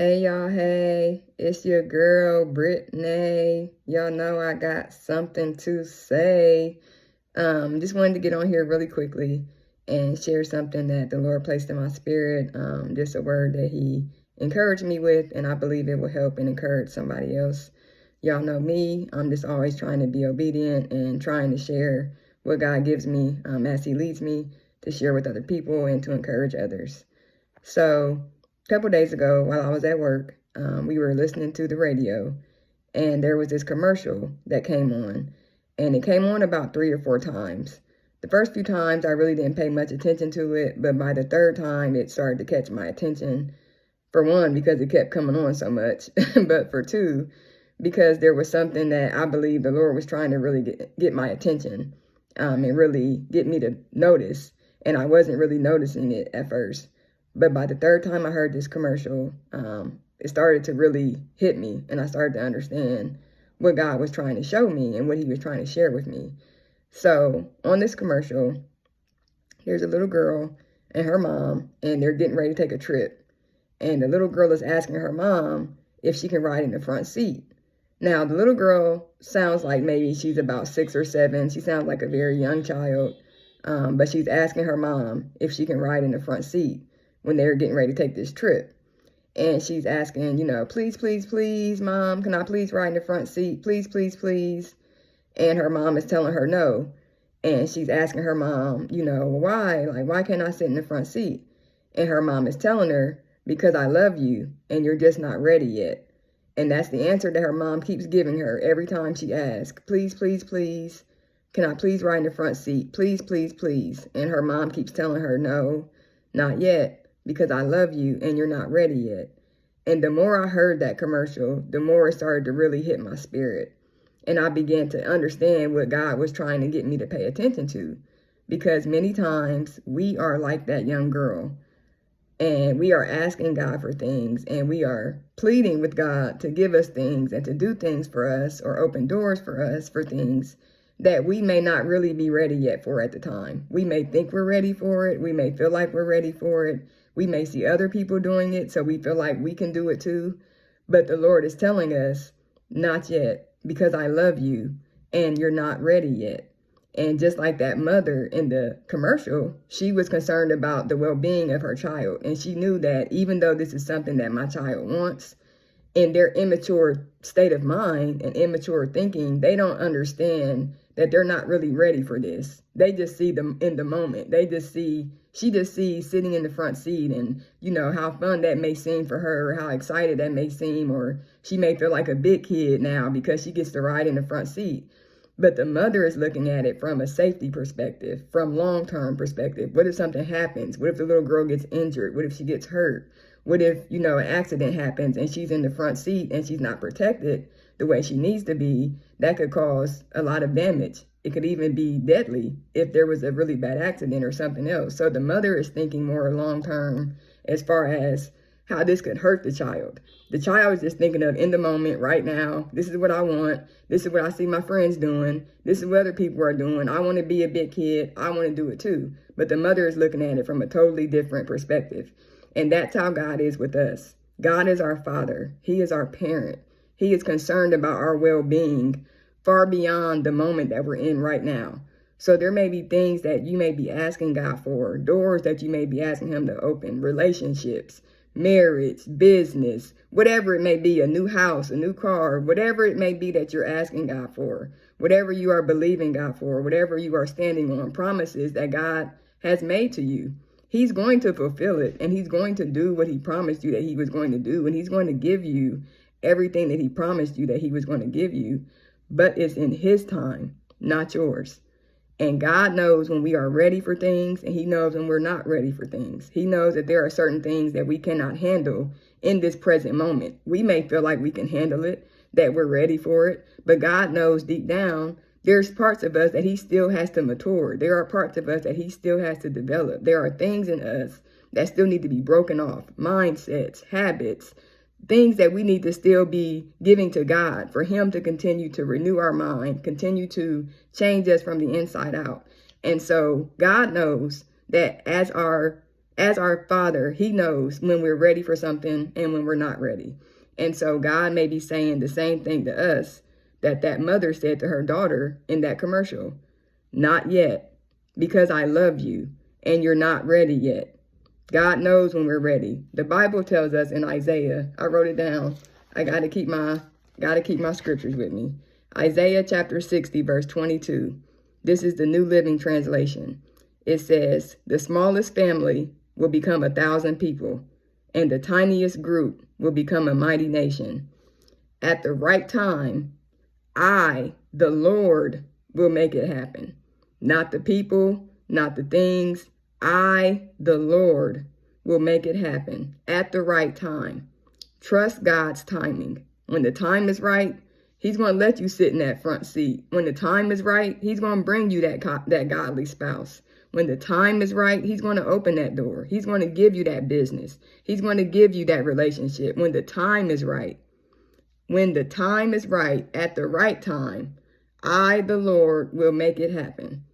Hey y'all, hey, it's your girl Brittany. Y'all know I got something to say. Just wanted to get on here really quickly and share something that the Lord placed in my spirit. Just a word that He encouraged me with, and I believe it will help and encourage somebody else. Y'all know me, I'm just always trying to be obedient and trying to share what God gives me as He leads me to share with other people and to encourage others. So a couple days ago, while I was at work, we were listening to the radio, and there was this commercial that came on, and it came on about 3 or 4 times. The first few times, I really didn't pay much attention to it, but by the third time, it started to catch my attention. For one, because it kept coming on so much, but for two, because there was something that I believe the Lord was trying to really get my attention and really get me to notice, and I wasn't really noticing it at first. But by the third time I heard this commercial, it started to really hit me, and I started to understand what God was trying to show me and what He was trying to share with me. So on this commercial, there's a little girl and her mom, and they're getting ready to take a trip. And the little girl is asking her mom if she can ride in the front seat. Now, the little girl sounds like maybe she's about 6 or 7. She sounds like a very young child, but she's asking her mom if she can ride in the front seat when they're getting ready to take this trip. And she's asking, please, please, please, Mom, can I please ride in the front seat? Please, please, please. And her mom is telling her no. And she's asking her mom, why? Like, why can't I sit in the front seat? And her mom is telling her, because I love you and you're just not ready yet. And that's the answer that her mom keeps giving her every time she asks, please, please, please, can I please ride in the front seat? Please, please, please. And her mom keeps telling her, no, not yet. Because I love you and you're not ready yet. And the more I heard that commercial, the more it started to really hit my spirit. And I began to understand what God was trying to get me to pay attention to. Because many times we are like that young girl. And we are asking God for things, and we are pleading with God to give us things and to do things for us or open doors for us for things that we may not really be ready yet for at the time. We may think we're ready for it. We may feel like we're ready for it. We may see other people doing it, so we feel like we can do it too. But the Lord is telling us, not yet, because I love you and you're not ready yet. And just like that mother in the commercial, she was concerned about the well-being of her child. And she knew that even though this is something that my child wants, in their immature state of mind and immature thinking, they don't understand that they're not really ready for this. They just see them in the moment. She just sees sitting in the front seat and, how fun that may seem for her, or how excited that may seem, or she may feel like a big kid now because she gets to ride in the front seat. But the mother is looking at it from a safety perspective, from long-term perspective. What if something happens? What if the little girl gets injured? What if she gets hurt? What if, an accident happens and she's in the front seat and she's not protected the way she needs to be? That could cause a lot of damage. It could even be deadly if there was a really bad accident or something else. So the mother is thinking more long-term as far as how this could hurt the child. The child is just thinking of in the moment, right now, this is what I want. This is what I see my friends doing. This is what other people are doing. I want to be a big kid. I want to do it too. But the mother is looking at it from a totally different perspective. And that's how God is with us. God is our Father. He is our parent. He is concerned about our well-being far beyond the moment that we're in right now. So there may be things that you may be asking God for, doors that you may be asking Him to open, relationships, marriage, business, whatever it may be, a new house, a new car, whatever it may be that you're asking God for, whatever you are believing God for, whatever you are standing on, promises that God has made to you. He's going to fulfill it, and He's going to do what He promised you that He was going to do, and He's going to give you everything that He promised you that He was going to give you, but it's in His time, not yours. And God knows when we are ready for things, and He knows when we're not ready for things. He knows that there are certain things that we cannot handle in this present moment. We may feel like we can handle it, that we're ready for it, but God knows deep down there's parts of us that He still has to mature. There are parts of us that He still has to develop. There are things in us that still need to be broken off, mindsets, habits, things that we need to still be giving to God for Him to continue to renew our mind, continue to change us from the inside out. And so God knows that as our As our Father, he knows when we're ready for something and when we're not ready. And so God may be saying the same thing to us that mother said to her daughter in that commercial. Not yet, because I love you and you're not ready yet. God knows when we're ready. The Bible tells us in Isaiah, I wrote it down. I got to keep my scriptures with me. Isaiah chapter 60, verse 22. This is the New Living Translation. It says, the smallest family will become 1,000 people, and the tiniest group will become a mighty nation. At the right time, I, the Lord, will make it happen. Not the people, not the things. I, the Lord, will make it happen at the right time. Trust God's timing. When the time is right, he's going to let you sit in that front seat. When the time is right, he's going to bring you that godly spouse. When the time is right, he's going to open that door. He's going to give you that business. He's going to give you that relationship when the time is right. When the time is right, at the right time, I, the Lord, will make it happen.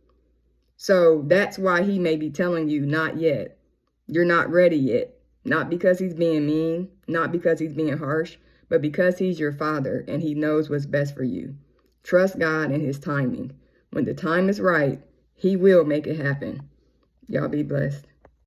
So that's why he may be telling you, not yet. You're not ready yet. Not because he's being mean, not because he's being harsh, but because he's your Father and he knows what's best for you. Trust God and his timing. When the time is right, he will make it happen. Y'all be blessed.